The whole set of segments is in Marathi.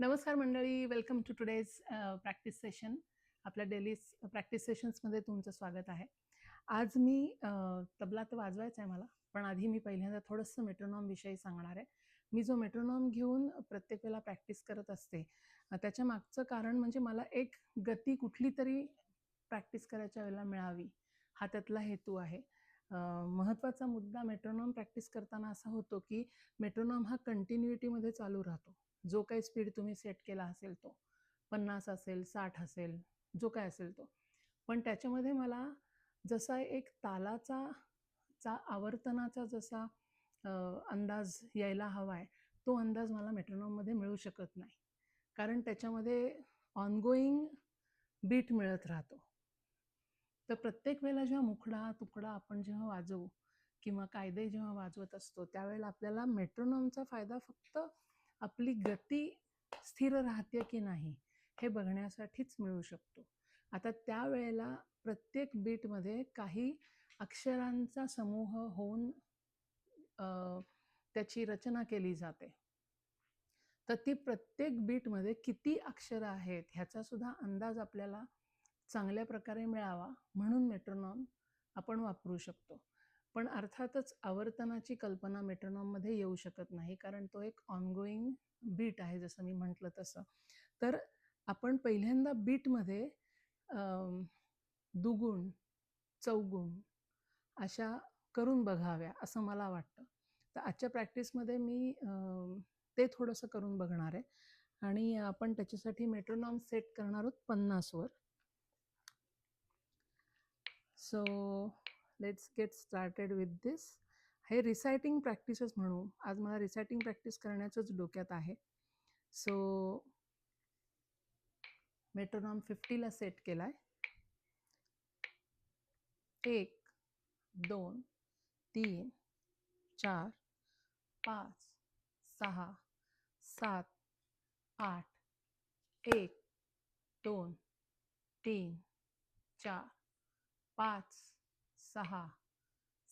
नमस्कार मंडळी, welcome to today's practice session. आपल्या डेली प्रॅक्टिस सेशन्समध्ये तुमचं स्वागत आहे. आज मी तबला तर वाजवायचा आहे मला, पण आधी मी पहिल्यांदा थोडंसं मेट्रोनॉम विषयी सांगणार आहे. मी जो मेट्रोनॉम घेऊन प्रत्येक वेळेला प्रॅक्टिस करत असते, त्याच्या मागचं कारण म्हणजे मला एक गती कुठली तरी प्रॅक्टिस करायच्या वेळेला मिळावी, हा त्यातला हेतू आहे. महत्त्वाचा मुद्दा मेट्रोनॉम प्रॅक्टिस करताना असा होतो की मेट्रोनॉम हा कंटिन्युइटीमध्ये चालू राहतो. जो काही स्पीड तुम्ही सेट केला असेल तो 50 असेल, 60 असेल, जो काय असेल तो. पण त्याच्यामध्ये मला जसा एक तालाचा आवर्तनाचा जसा अंदाज यायला हवा आहे, तो अंदाज मला मेट्रोनॉममध्ये मिळू शकत नाही. कारण त्याच्यामध्ये ऑनगोईंग बीट मिळत राहतो. तर प्रत्येक वेळेला जेव्हा मुखडा तुकडा आपण जेव्हा वाजवू किंवा कायदे जेव्हा वाजवत असतो, त्यावेळेला आपल्याला मेट्रोनॉमचा फायदा फक्त आपली गती स्थिर राहते की नाही हे बघण्यासाठीच मिळू शकतो. आता त्यावेळेला प्रत्येक बीटमध्ये काही अक्षरांचा समूह होऊन त्याची रचना केली जाते. तर ती प्रत्येक बीटमध्ये किती अक्षरं आहेत ह्याचा सुद्धा अंदाज आपल्याला चांगल्या प्रकारे मिळावा म्हणून मेट्रोनॉम आपण वापरू शकतो. पण अर्थातच आवर्तनाची कल्पना मेट्रोनॉममध्ये येऊ शकत नाही, कारण तो एक ऑनगोईंग बीट आहे जसं मी म्हटलं तसं. तर आपण पहिल्यांदा बीटमध्ये दुगुण, चौगुण अशा करून बघाव्या असं मला वाटतं. तर आजच्या प्रॅक्टिसमध्ये मी ते थोडंसं करून बघणार आहे आणि आपण त्याच्यासाठी मेट्रोनॉम सेट करणार आहोत 50 वर. So let's get started with this. हे रिसायटिंग प्रॅक्टिसच म्हणू. आज मला रिसायटिंग प्रॅक्टिस करण्याचंच डोक्यात आहे. सो मेट्रोनॉम 50ला सेट केलाय. 1 2 3 4 5 6 7 8 1 2 3 4 5 6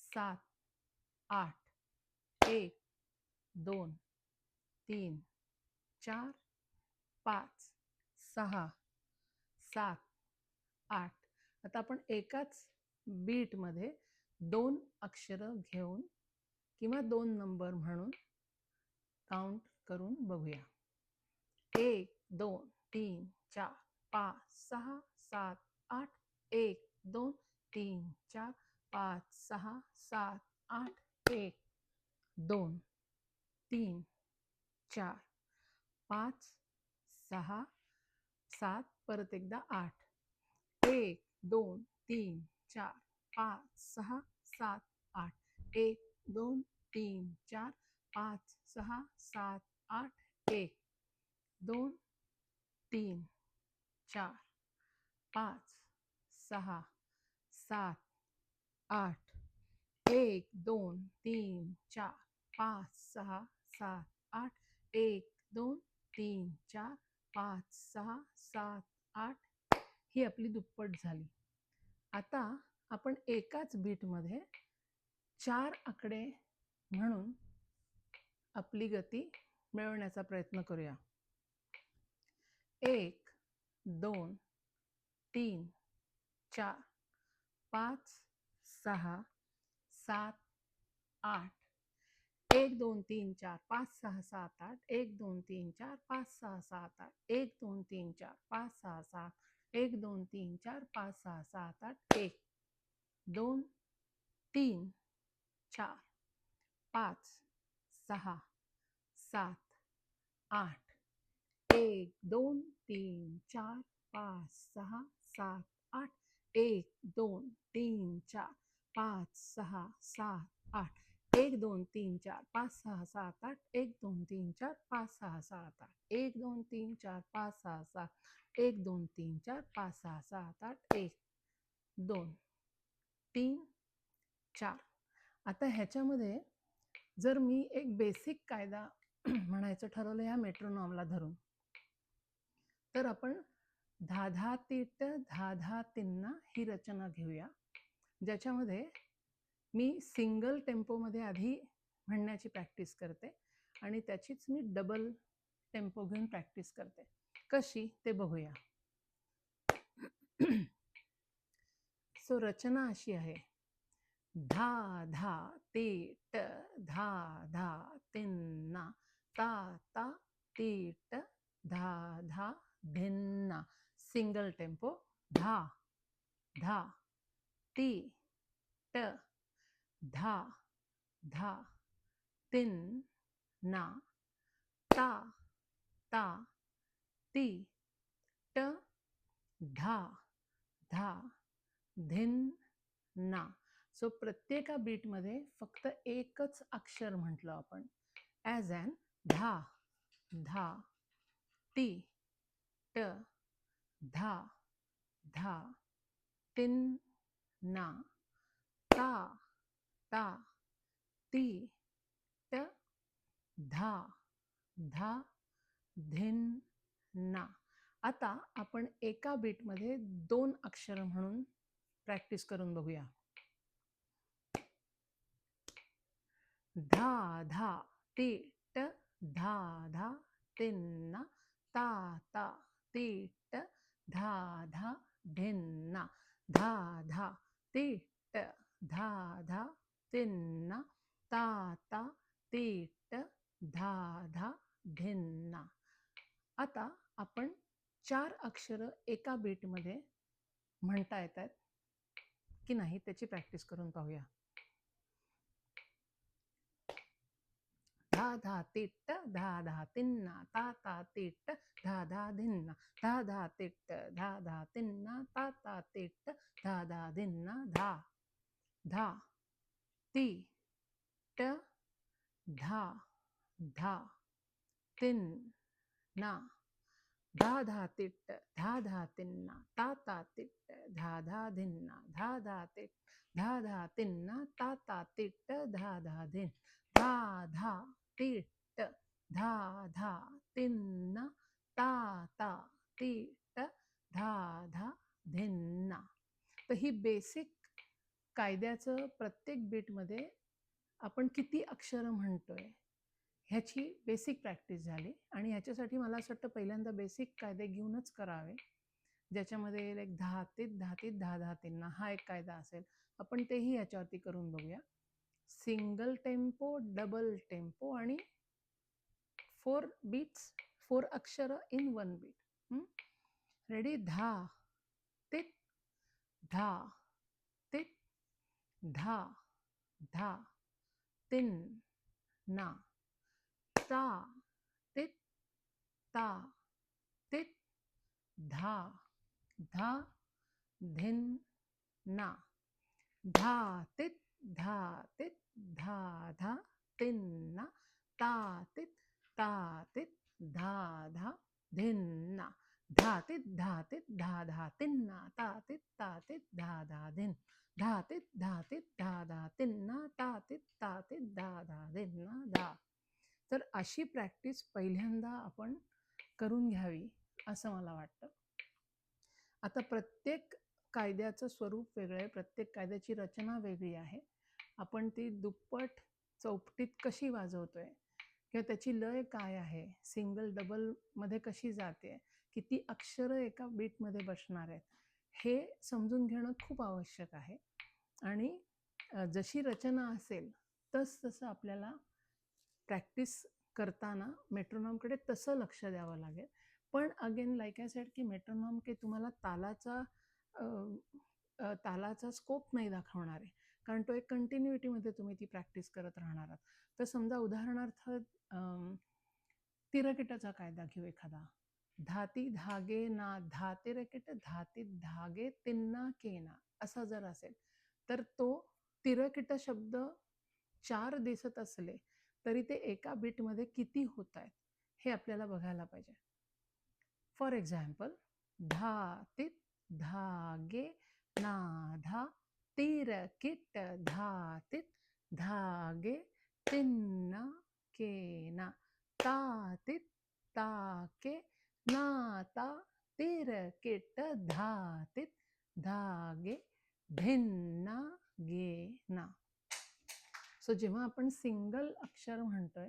7 8 1 2 3 4 5 6 7 8. आता आपण एकाच बीटमध्ये 2 अक्षरं घेऊन किंवा 2 नंबर म्हणून काउंट करून बघूया. 1 2 3 4 5 6 7 8 1 2 3 4 5 6 7 8 1 2 3 4 5 6 7 परत एकदा 8 1 2 3 4 5 6 7 8 1 2 3 4 5 6 7 8 1 2 3 4 5 6 7 8 1 2 3 4 5 6 7 8 1 2 3 4 5 6 7 8 ही आपली दुप्पट झाली. आता आपण एकाच बीटमध्ये 4 आकडे म्हणून आपली गती मिळवण्याचा प्रयत्न करूया. 1 2 3 4 5 6 7 8 1 2 3 4 5 6 7 8 1 2 3 4 5 6 7 8 1 2 3 4 5 6 7 1 2 3 4 5 6 7 8 1 2 3 4 5 6 7 8 1 2 3 4 5 6 7 8 1 2 3 4 5 6 7 8 1 2 3 4 5 6 7 8 1 2 3 4 5 6 7 8 1 2 3 4 5 6 7 1 2 3 4 5 6 7 8 1 2 3 4. आता ह्याच्यामध्ये जर मी एक बेसिक कायदा म्हणायचं ठरवलं ह्या मेट्रोनॉमला धरून, तर आपण धा धा तीट धा धा तिन्ना ही रचना घेऊया, ज्याच्यामध्ये मी सिंगल टेम्पोमध्ये आधी म्हणण्याची प्रॅक्टिस करते आणि त्याचीच मी डबल टेम्पो घेऊन प्रॅक्टिस करते. कशी ते बघूया. सो रचना अशी आहे. धा धा ते ट धा धा तिन्ना ता ता ते ट धा धा धिन्ना. Single tempo. धा धा ती ट धा धा तिन्ना ता ता ती ट धा धा धिन्ना. सो प्रत्येका बीटमध्ये फक्त एकच अक्षर म्हटलं आपण. ॲज ॲन धा धा ती ट धा धा तिन्ना ता ता ती ट धा धा धिन्ना. आता आपण एका बीटमध्ये 2 अक्षर म्हणून प्रॅक्टिस करून बघूया. धा धा ती ट धा धा तिन्ना ता ता ती ट धा धा धिन्ना. धा धा ती ट धा धा तिन्ना ता ता ती ट धा धा धिन्ना. आता आपण 4 अक्षर एका बीटमध्ये म्हणता येतात की नाही त्याची प्रॅक्टिस करून पाहूया. धा धा तिट्ट धा धा तिन्ना ता ता तिट्ट धा धा धिन्ना धा धा तिट्ट धा धा तिन्ना ता ता तिट्ट धा धा धिन्ना. धा धा ती ट धा धा तिन्ना धा धा तिट्ट धा धा तिन्ना ता ता तिट्ट धा धा धिन्ना धा धा तिट्ट धा धा तिन्ना ता ता तिट्ट धा धा धिन. धा धा तिट्ट धा धा तिन्ना ता ता तिट्ट धा धा धिन्ना. तर ही बेसिक कायद्याचं प्रत्येक बीटमध्ये आपण किती अक्षर म्हणतोय ह्याची बेसिक प्रॅक्टिस झाली. आणि ह्याच्यासाठी मला असं वाटतं पहिल्यांदा बेसिक कायदे घेऊनच करावे, ज्याच्यामध्ये लाईक धातीत धातीत धा धा तिन्ना हा एक कायदा असेल. आपण तेही ह्याच्यावरती करून बघूया. सिंगल टेम्पो, डबल टेम्पो आणि 4 बीट्स, 4 अक्षर इन 1 बीट. रेडी. धा तित धा तित धा धा तिन्ना ता तित ता तित धा धा धिन्ना. धा तित धा तित धा धा तिन्ना ता तित धा धा धिन्ना. धा तित धा धा तिन्ना ता तित धा धा धिन. धा तित धा धा तिन्ना ता तित धा धा धिन्ना. धा. तर अशी प्रॅक्टिस पहिल्यांदा आपण करून घ्यावी असं मला वाटतं. आता प्रत्येक कायद्याचं स्वरूप वेगळं आहे, प्रत्येक कायद्याची रचना वेगळी आहे. आपण ती दुप्पट चौपटीत कशी वाजवतोय किंवा त्याची लय काय आहे, सिंगल डबल मध्ये कशी जाते, किती अक्षर एका बीटमध्ये बसणार आहेत, हे समजून घेणं खूप आवश्यक आहे. आणि जशी रचना असेल तसं आपल्याला प्रॅक्टिस करताना मेट्रोनॉमकडे तसं लक्ष द्यावं लागेल. पण अगेन लाईक आय सेड की मेट्रोनॉम काही तुम्हाला तालाचा स्कोप नाही दाखवणार आहे, कारण तो एक कंटिन्युइटीमध्ये तुम्ही ती प्रॅक्टिस करत राहणार आहात. तर समजा उदाहरणार्थ तिरकिटाचा कायदा घेऊ एखादा. धाती धागे ना धा तिरकिट धाती धागे तिन्ना केना असा जर असेल तर तो तिरकिट शब्द 4 दिसत असले तरी ते एका बीटमध्ये किती होत आहेत हे आपल्याला बघायला पाहिजे. फॉर एक्झाम्पल, धातीत धागे ना धा तिरकिट धातीत धागे तिन्ना केना तातीत ताके नाता तिरकिट धातीत धागे भिन्ना गेना. सो जेव्हा आपण सिंगल अक्षर म्हणतोय,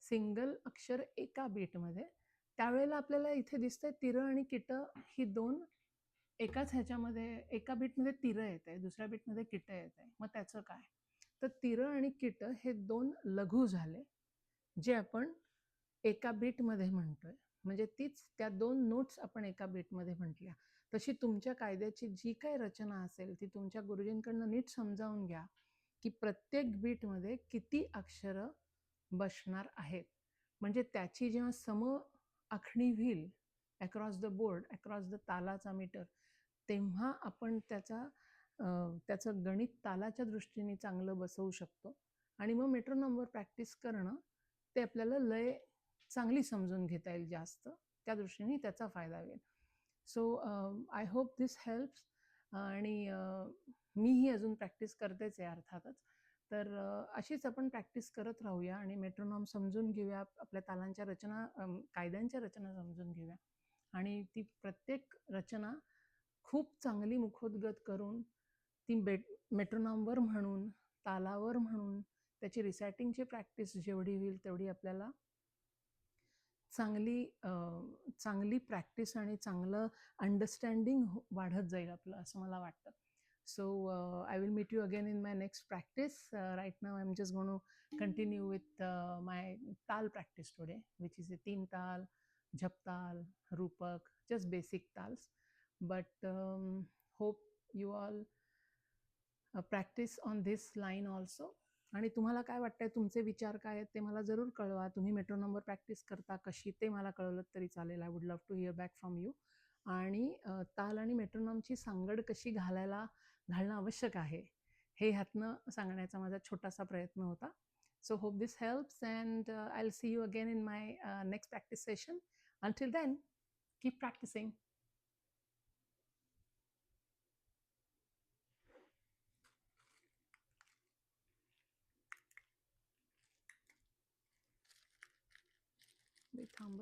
सिंगल अक्षर एका बीटमध्ये, त्यावेळेला आपल्याला इथे दिसतंय तिरं आणि किटं ही दोन एकाच ह्याच्यामध्ये, एका बीटमध्ये तिरं येत आहे, दुसऱ्या बीटमध्ये किटं येत आहे. मग त्याचं काय? तर तिरं आणि किटं हे दोन लघु झाले, जे आपण एका बीटमध्ये म्हणतोय. म्हणजे तीच त्या दोन नोट्स आपण एका बीटमध्ये म्हटल्या. तशी तुमच्या कायद्याची जी काही रचना असेल ती तुमच्या गुरुजींकडनं नीट समजावून घ्या की प्रत्येक बीटमध्ये किती अक्षरं बसणार आहेत. म्हणजे त्याची जेव्हा सम आखणी होईल across the board, across the तालाचा मीटर, तेव्हा आपण त्याचं गणित तालाच्या दृष्टीने चांगलं बसवू शकतो. आणि मग मेट्रोनॉमवर प्रॅक्टिस करणं ते आपल्याला लय चांगली समजून घेता येईल जास्त, त्या दृष्टीने त्याचा फायदा होईल. So I hope this helps. आणि मीही अजून प्रॅक्टिस करतेच आहे अर्थातच. तर अशीच आपण प्रॅक्टिस करत राहूया आणि मेट्रोनॉम समजून घेऊया, आपल्या तालांच्या रचना, कायद्यांच्या रचना समजून घेऊया आणि ती प्रत्येक रचना खूप चांगली मुखोद्गत करून ती मेट्रोनॉमवर म्हणून, तालावर म्हणून त्याची रिसायटिंगची प्रॅक्टिस जेवढी होईल तेवढी आपल्याला चांगली प्रॅक्टिस आणि चांगलं अंडरस्टँडिंग वाढत जाईल आपलं, असं मला वाटतं. So I will meet you again in my next practice. Right now I'm just going to continue with my tal practice today, which is a teen tal, jhap tal, rupak, just basic tals. But hope you all practice on this line also. आणि तुम्हाला काय वाटतंय, तुमचे विचार काय आहेत ते मला जरूर कळवा. तुम्ही मेट्रोनॉमवर प्रॅक्टिस करता कशी ते मला कळवलं तरी चालेल. I would love to hear back from you. आणि ताल आणि मेट्रोनॉमची सांगड कशी घालणं आवश्यक आहे हे ह्यातनं सांगण्याचा माझा छोटासा प्रयत्न होता. So hope this helps and I will see you again in my next practice session. Until then, keep practicing. थांबत